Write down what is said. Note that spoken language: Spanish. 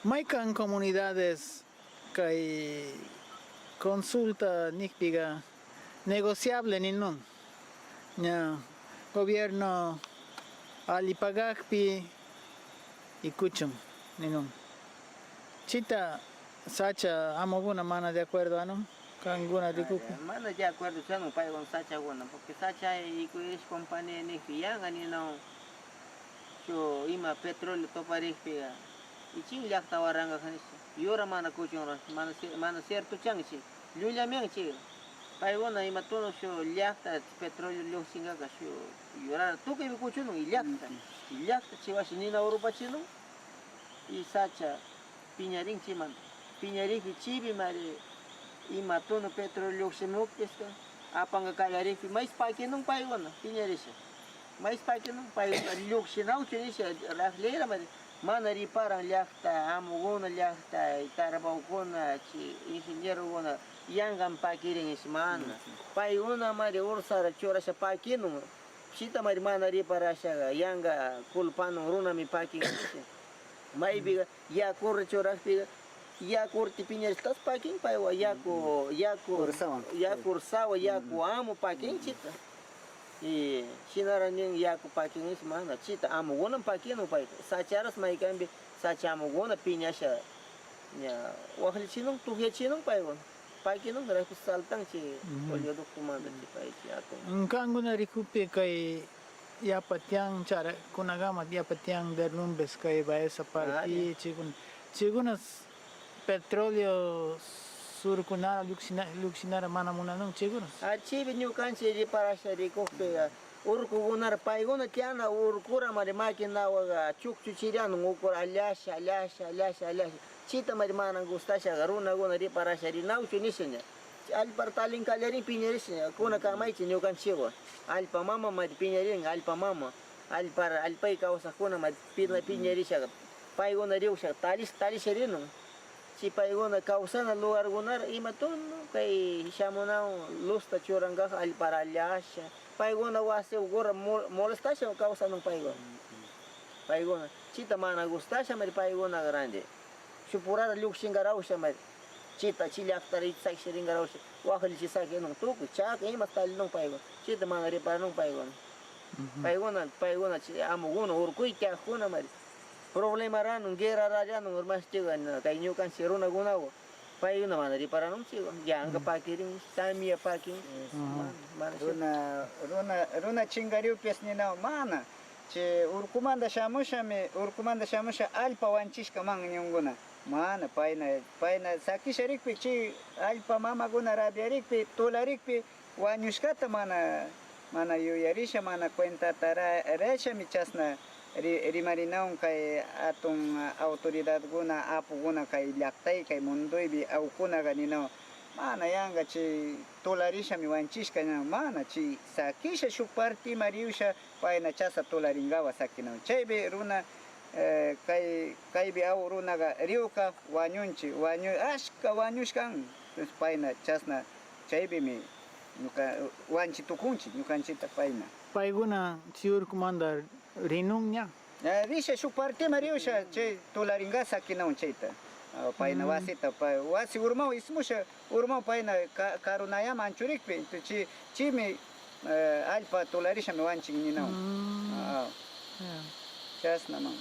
Maican comunidades que consulta nípiga negociable ni no. Ya gobierno alipagakpi y kuchum ni no. Chita sacha amoguna mana de acuerdo ano kanguna rikupi. Mana de acuerdo chano pai con sacha guna porque sacha y kuis compañía ni fianga ni no. Yo ima petróleo topari pega. Y ching yak tawaranga kanis. Yora mana kuchung mana cierto changchi. Lulla miang chi. Pai guna ima tono sho yak petróleo lo singa ka sho yora tu que kuchung y yak chiwashi ni na Europa chino. Y sacha piñaring chiman. Piñaring chibi mari ima tono petróleo semuk esto. Apanga kalari mais pai que não pai guna piñarisha. Mais pai que não pai luk sinau chinisha rahlera mari mana riparan llaqta amuguna llaqta itarabawkuna chi ingeniero guna yangan pakirin ismana payguna mari ursara churasha pakinu shita mari mana riparasha yanga kulpano runami pakin maybiga yakur churaspiga yakur tipiñas tas pakin paywa yakur sawa yaku amo pakin chita y sinara ning yaku pakin ismana chita amuguna pakinu pay sacharas may kambi sachamuguna piñasha nya wahal chinung tuhya chinung paywan pakinung grafi saltang chi olyo kumanda chi pay chi ato Kanguna rikupi kay yapatiang cara kunagama yapatiang derlumbes kay bae sa parti chigunas petróleo surkunara luksinara mana muna nung chigunas chibi nyukanchi ri parasha ri kokpe urku gunar paiguna tiana urkura mari makina waga chukchuchiriano ngukura alasha chita mari mana gustasha garuna guna ri parasha ri nauchu nisenya alpar talin kalerin piñerisnya kuna kamaichi nyukanchiwa alpa mama mari piñerin alpa mama alpai kausa kuna mari piñerisha paiguna riusha talisherino si paiguna kausana lugar gunar imatun kay shamunao lusta churanga alpar alasha paiguna wase ugora molestasha causa ng paiguna chita mana gustasha mari paiguna grande supurara luksingarausha mari chita chiliaktari sakshiringarausha wakali chisake nung tuku chaka ima tali nung paiguna chita mana ripara nung paiguna paiguna amuguna urkuy kiakuna mari problema ranung gera rajanung urmas chigan kay nyukan siruna gunawo paiguna mana ripara nung chigan yanga pakiring samia paking runa chingariu pesnina mana che urkumanda shamusha alpa wanchishka man nyunguna mana paina sakisharikpi chi alpa mama guna rabiarikpi tolarikpi wañushkata mana yuyarisha mana cuenta resha mi chasna rimarinaun kay atong autoridad guna apu guna kay llaktay kay mundoybi awkuna ganinaw mana yanga chi tolarisha mi wanchishka mana chi sakisha shuk parti mariusha paina chasa tolaringawa sakinaw chaybi runa kaybi aw runaga riuka ashka wañushkan paina chasna chaybi mi wanchi tukunchi ñukanchita paina paiguna chiur kumanda rinungnya risha shuk parti mariusha chay tolaringa sakinaw chayta paina wasita wasi urmaw ismusha urmaw paina karunaya manchurikpi chimi alpa tolarisha mi wanchin ninaw chasna man